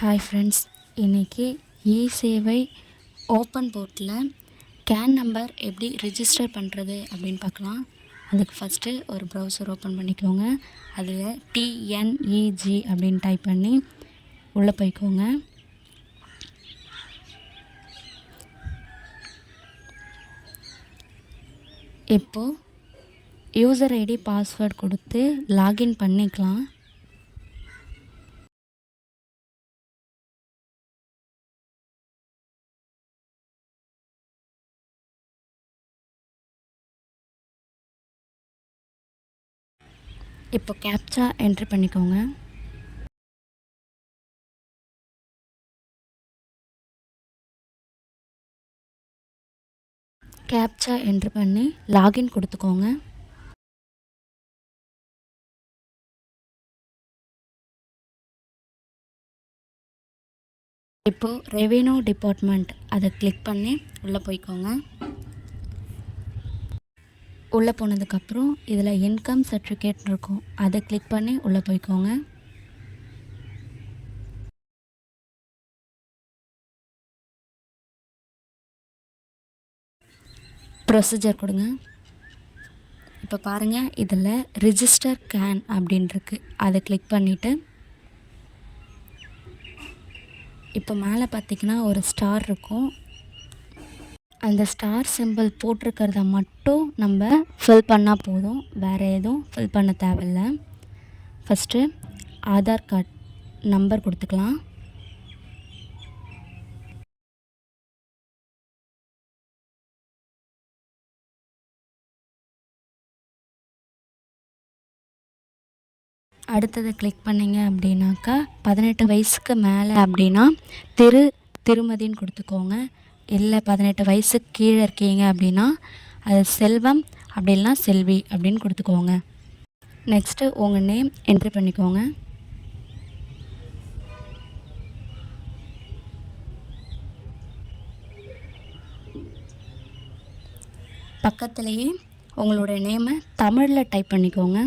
Hi friends, இன்றைக்கி இ-சேவை open போர்ட்டில் can number எப்படி ரிஜிஸ்டர் பண்ணுறது அப்படின்னு பார்க்கலாம். அதுக்கு ஃபஸ்ட்டு ஒரு ப்ரௌசர் ஓப்பன் பண்ணிக்கோங்க. அதில் டிஎன்இஜி அப்படின்னு டைப் பண்ணி உள்ளே போய்க்கோங்க. இப்போது யூசர் ஐடி பாஸ்வேர்ட் கொடுத்து லாகின் பண்ணிக்கலாம். இப்போ கேப்சா என்ட்ரு பண்ணிக்கோங்க. கேப்சா என்ட்ரு பண்ணி லாகின் கொடுத்துக்கோங்க. இப்போது ரெவென்யூ டிபார்ட்மெண்ட் அதை கிளிக் பண்ணி உள்ளே போய்க்கோங்க. உள்ளே போனதுக்கப்புறம் இதில் இன்கம் சர்டிஃபிகேட் இருக்கும், அதை கிளிக் பண்ணி உள்ளே போய்க்கோங்க. ப்ரொசீஜர் கொடுங்க. இப்போ பாருங்கள், இதில் ரிஜிஸ்டர் கேன் அப்படின்ருக்கு, அதை கிளிக் பண்ணிவிட்டு இப்போ மேலே பார்த்திங்கன்னா ஒரு ஸ்டார் இருக்கும். அந்த ஸ்டார் சிம்பிள் போட்டிருக்கிறத மட்டும் நம்ம ஃபில் பண்ணால் போதும், வேறு எதுவும் ஃபில் பண்ண தேவையில்லை. ஃபஸ்ட்டு ஆதார் கார்டு நம்பர் கொடுத்துக்கலாம். அடுத்தது கிளிக் பண்ணிங்க அப்படின்னாக்கா 18 வயசுக்கு மேலே அப்படின்னா திருமதின்னு கொடுத்துக்கோங்க. இல்லை 18 வயசுக்கு கீழே இருக்கீங்க அப்படின்னா அது செல்வம் அப்படின்னா செல்வி அப்படின்னு கொடுத்துக்கோங்க. நெக்ஸ்ட்டு உங்கள் நேம் என்ட்ரி பண்ணிக்கோங்க. பக்கத்துலேயே உங்களோட நேமை தமிழில் டைப் பண்ணிக்கோங்க.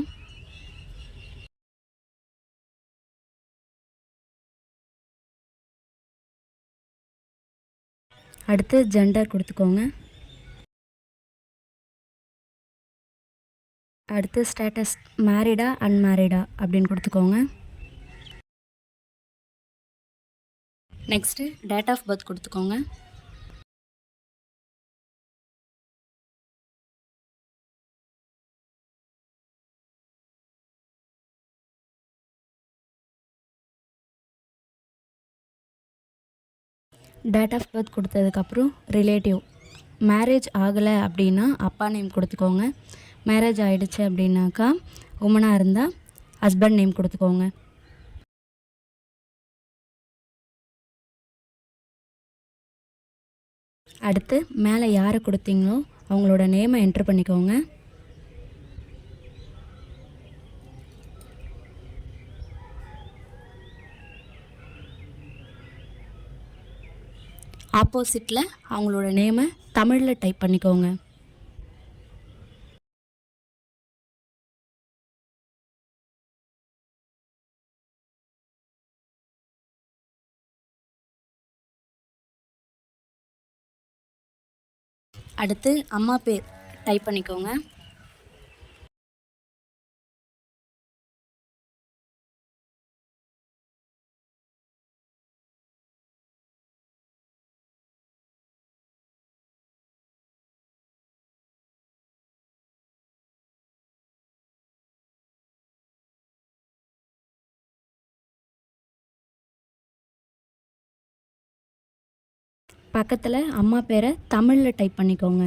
அடுத்து ஜெண்டர் கொடுத்துக்கோங்க. அடுத்து ஸ்டேட்டஸ் மேரிடா அன்மேரிடா அப்படின்னு கொடுத்துக்கோங்க. நெக்ஸ்ட்டு டேட் ஆஃப் பர்த் கொடுத்துக்கோங்க. டேட் ஆஃப் பர்த் கொடுத்ததுக்கப்புறம் ரிலேட்டிவ் மேரேஜ் ஆகலை அப்படின்னா அப்பா நேம் கொடுத்துக்கோங்க. மேரேஜ் ஆகிடுச்சு அப்படின்னாக்கா உமனாக இருந்தால் ஹஸ்பண்ட் நேம் கொடுத்துக்கோங்க. அடுத்து மேலே யாரை கொடுத்தீங்களோ அவங்களோட நேமை என்ட்ரு பண்ணிக்கோங்க. ஆப்போசிட்டில் அவங்களோட நேமை தமிழில் டைப் பண்ணிக்கோங்க. அடுத்து அம்மா பேர் டைப் பண்ணிக்கோங்க. பக்கத்தில் அம்மா பேரை தமிழில் டைப் பண்ணிக்கோங்க.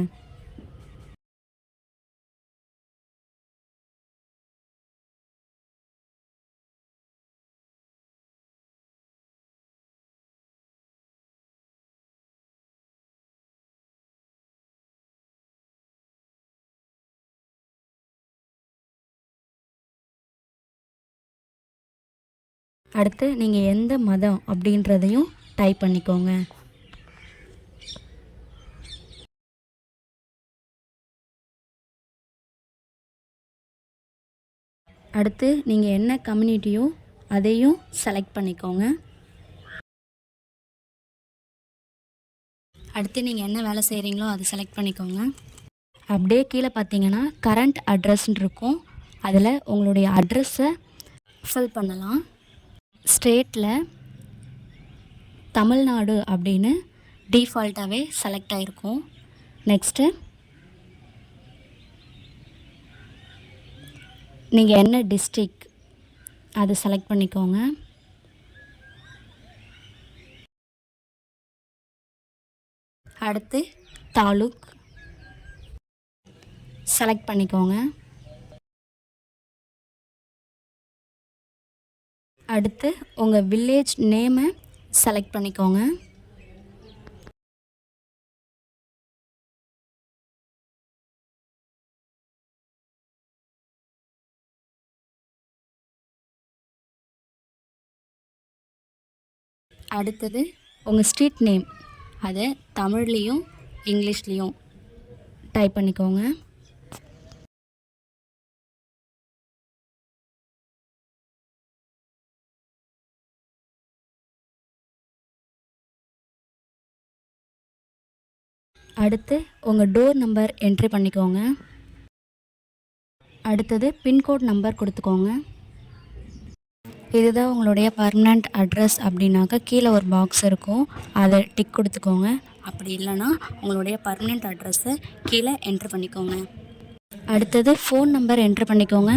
அடுத்து நீங்கள் எந்த மதம் அப்படின்றதையும் டைப் பண்ணிக்கோங்க. அடுத்து நீங்கள் என்ன கம்யூனிட்டியோ அதையும் செலக்ட் பண்ணிக்கோங்க. அடுத்து நீங்கள் என்ன வேலை செய்கிறீங்களோ அதை செலக்ட் பண்ணிக்கோங்க. அப்படியே கீழே பார்த்தீங்கன்னா கரண்ட் அட்ரஸ்ன்னு இருக்கும். அதில் உங்களுடைய அட்ரஸை ஃபில் பண்ணலாம். ஸ்டேட்டில் தமிழ்நாடு அப்படின்னு டிஃபால்ட்டாகவே செலக்ட் ஆகிருக்கும். நெக்ஸ்ட்டு நீங்கள் என்ன டிஸ்ட்ரிக் அதை செலக்ட் பண்ணிக்கோங்க. அடுத்து தாலுக் செலக்ட் பண்ணிக்கோங்க. அடுத்து உங்கள் வில்லேஜ் நேமை செலக்ட் பண்ணிக்கோங்க. அடுத்தது உங்கள் ஸ்ட்ரீட் நேம் அதை தமிழ்லேயும் இங்கிலீஷ்லேயும் டைப் பண்ணிக்கோங்க. அடுத்து உங்கள் டோர் நம்பர் என்ட்ரி பண்ணிக்கோங்க. அடுத்தது பின்கோட் நம்பர் கொடுத்துக்கோங்க. இதுதான் உங்களுடைய பர்மனண்ட் அட்ரஸ் அப்படின்னாக்கா கீழே ஒரு பாக்ஸ் இருக்கும், அதை டிக் கொடுத்துக்கோங்க. அப்படி இல்லைன்னா உங்களுடைய பர்மனண்ட் அட்ரஸை கீழே என்ட்ரு பண்ணிக்கோங்க. அடுத்தது ஃபோன் நம்பர் என்ட்ரு பண்ணிக்கோங்க.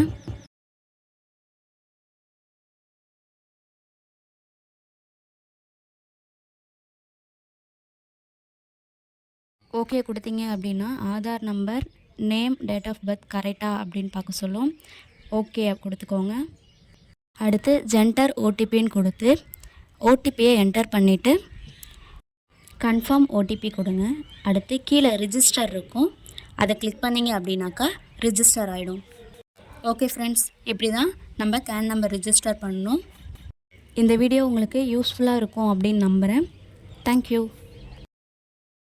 ஓகே கொடுத்தீங்க அப்படின்னா Aadhaar number, name, date of birth கரெக்டாக அப்படின்னு பார்க்க சொல்லும். ஓகே கொடுத்துக்கோங்க. அடுத்து ஜென்டர் ஓடிபின்னு கொடுத்து ஓடிபியை என்டர் பண்ணிவிட்டு கன்ஃபார்ம் ஓடிபி கொடுங்க. அடுத்து கீழே ரிஜிஸ்டர் இருக்கும், அதை கிளிக் பண்ணிங்க அப்படின்னாக்கா ரிஜிஸ்டர் ஆகிடும். ஓகே ஃப்ரெண்ட்ஸ், இப்படி தான் நம்ம கேன் நம்பர் ரிஜிஸ்டர் பண்ணணும். இந்த வீடியோ உங்களுக்கு யூஸ்ஃபுல்லாக இருக்கும் அப்படின்னு நம்புகிறேன். தேங்க்யூ.